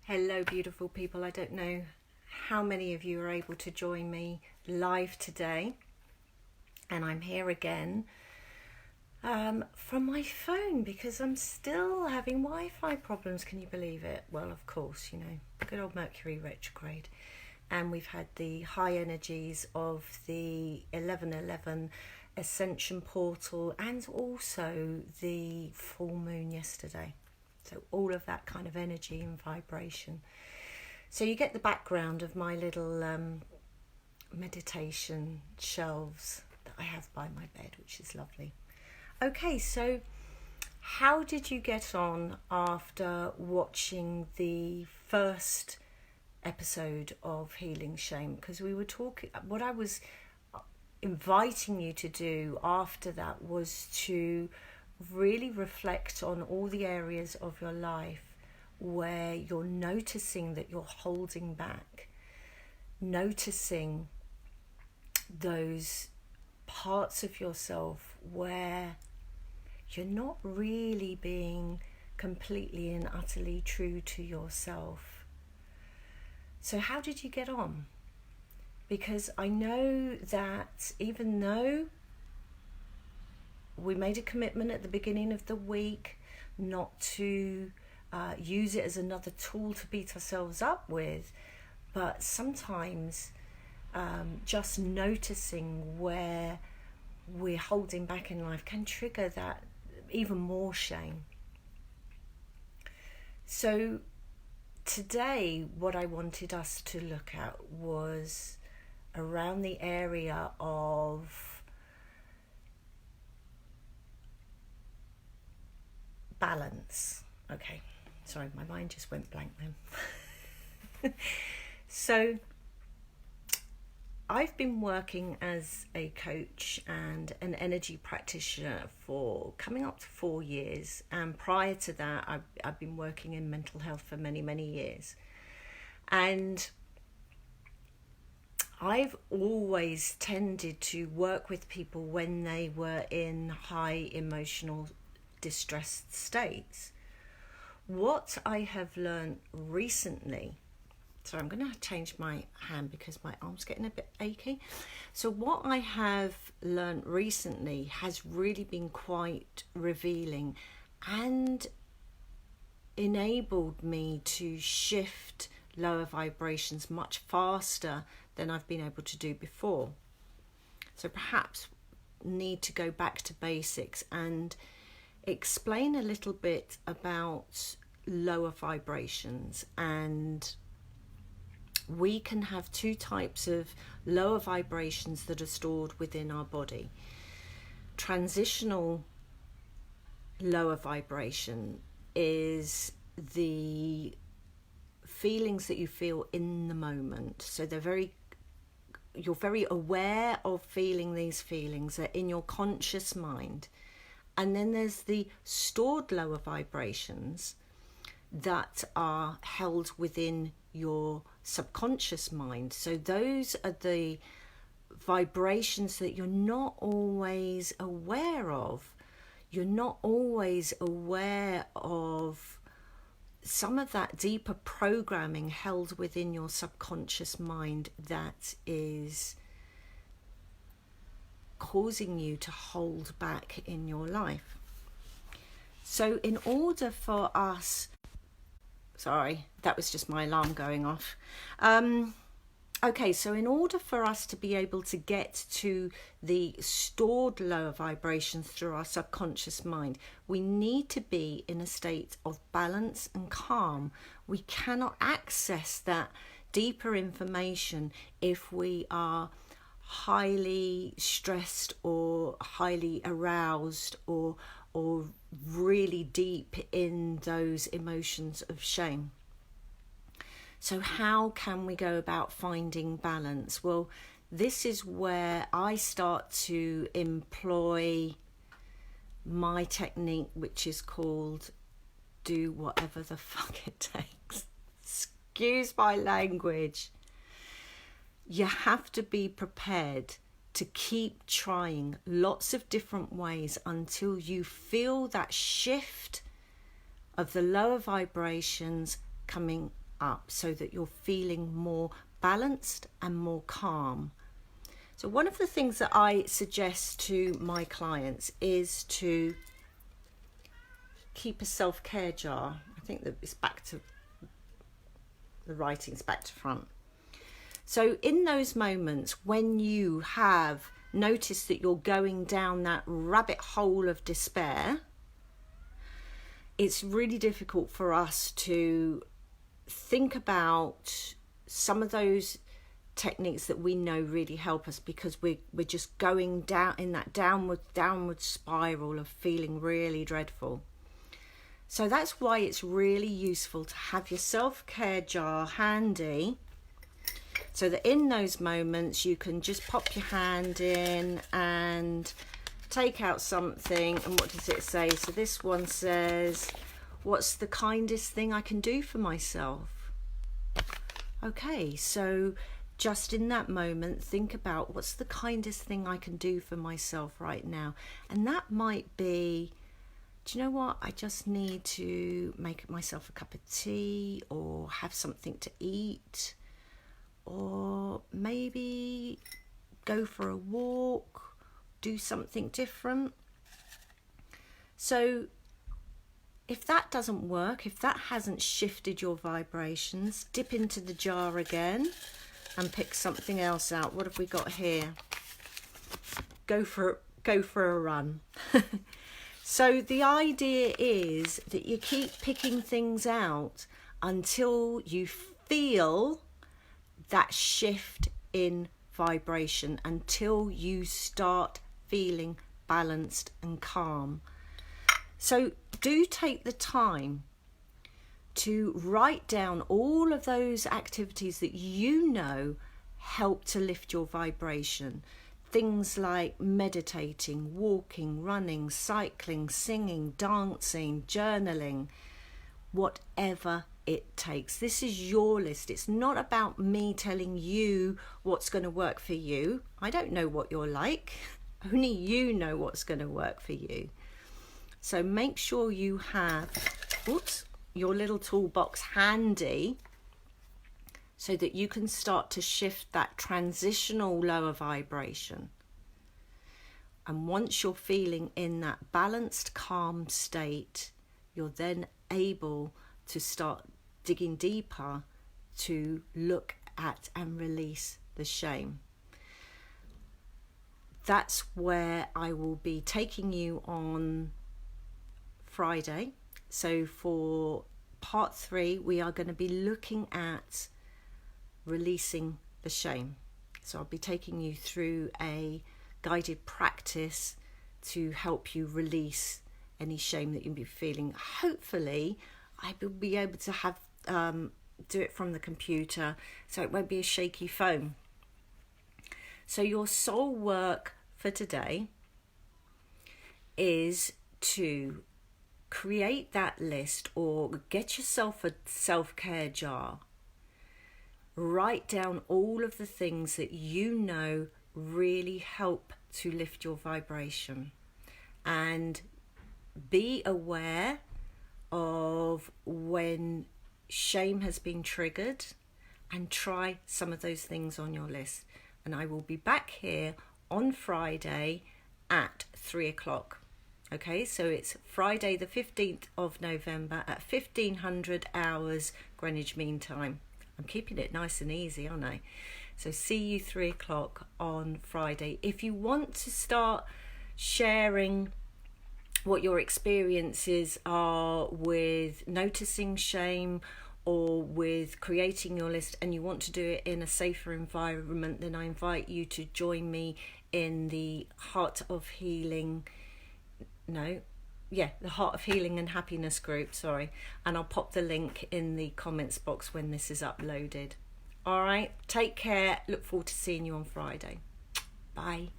Hello, beautiful people. I don't know how many of you are able to join me live today. And I'm here again from my phone because I'm still having Wi-Fi problems. Can you believe it? Well, of course, good old Mercury retrograde. And we've had the high energies of the 11/11 Ascension portal and also the full moon yesterday. So all of that kind of energy and vibration. So you get the background of my little meditation shelves that I have by my bed, which is lovely. Okay, so how did you get on after watching the first episode of Healing Shame? Because we were talking, what I was inviting you to do after that was to really reflect on all the areas of your life where you're noticing that you're holding back, noticing those parts of yourself where you're not really being completely and utterly true to yourself. So how did you get on? Because I know that even though we made a commitment at the beginning of the week not to use it as another tool to beat ourselves up with, but sometimes just noticing where we're holding back in life can trigger that even more shame. So today what I wanted us to look at was around the area of balance. Okay, sorry, my mind just went blank then. So I've been working as a coach and an energy practitioner for coming up to 4 years, and prior to that I've been working in mental health for many years. And I've always tended to work with people when they were in high emotional distressed states. What I have learned recently, so I'm going to change my hand because my arm's getting a bit achy. So what I have learned recently has really been quite revealing and enabled me to shift lower vibrations much faster than I've been able to do before. So perhaps need to go back to basics and explain a little bit about lower vibrations. And we can have two types of lower vibrations that are stored within our body. Transitional lower vibration is the feelings that you feel in the moment. So you're very aware of feeling these feelings. They're in your conscious mind. And then there's the stored lower vibrations that are held within your subconscious mind. So those are the vibrations that you're not always aware of. You're not always aware of some of that deeper programming held within your subconscious mind that is causing you to hold back in your life. So in order for us, sorry, that was just my alarm going off. Okay, so in order for us to be able to get to the stored lower vibrations through our subconscious mind, we need to be in a state of balance and calm. We cannot access that deeper information if we are highly stressed or highly aroused or really deep in those emotions of shame. So how can we go about finding balance? Well, this is where I start to employ my technique, which is called do whatever the fuck it takes. Excuse my language. You have to be prepared to keep trying lots of different ways until you feel that shift of the lower vibrations coming up so that you're feeling more balanced and more calm. So one of the things that I suggest to my clients is to keep a self-care jar. I think that it's back to the writing's back to front. So in those moments when you have noticed that you're going down that rabbit hole of despair, it's really difficult for us to think about some of those techniques that we know really help us, because we're just going down in that downward spiral of feeling really dreadful. So that's why it's really useful to have your self-care jar handy, so that in those moments you can just pop your hand in and take out something. And what does it say? So this one says, what's the kindest thing I can do for myself? Okay, so just in that moment, think about what's the kindest thing I can do for myself right now. And that might be, do you know what? I just need to make myself a cup of tea, or have something to eat, or maybe go for a walk, do something different. So if that doesn't work, if that hasn't shifted your vibrations, dip into the jar again and pick something else out. What have we got here? Go for a run. So the idea is that you keep picking things out until you feel that shift in vibration, until you start feeling balanced and calm. So do take the time to write down all of those activities that you know help to lift your vibration. Things like meditating, walking, running, cycling, singing, dancing, journaling, whatever it takes. This is your list. It's not about me telling you what's going to work for you. I don't know what you're like. Only you know what's going to work for you. So make sure you have your little toolbox handy, so that you can start to shift that transitional lower vibration. And once you're feeling in that balanced, calm state, you're then able to start digging deeper to look at and release the shame. That's where I will be taking you on Friday. So for part 3, we are going to be looking at releasing the shame. So I'll be taking you through a guided practice to help you release any shame that you'll be feeling. Hopefully I will be able to have do it from the computer, so it won't be a shaky phone. So your soul work for today is to create that list, or get yourself a self-care jar. Write down all of the things that you know really help to lift your vibration, and be aware of when shame has been triggered, and try some of those things on your list. And I will be back here on Friday at 3 o'clock. Okay, so it's Friday the 15th of November at 1500 hours Greenwich Mean Time. I'm keeping it nice and easy, aren't I? So see you 3 o'clock on Friday. If you want to start sharing what your experiences are with noticing shame, or with creating your list, and you want to do it in a safer environment, then I invite you to join me in the Heart of Healing the Heart of Healing and Happiness group, and I'll pop the link in the comments box when this is uploaded. All right, take care. Look forward to seeing you on Friday. Bye.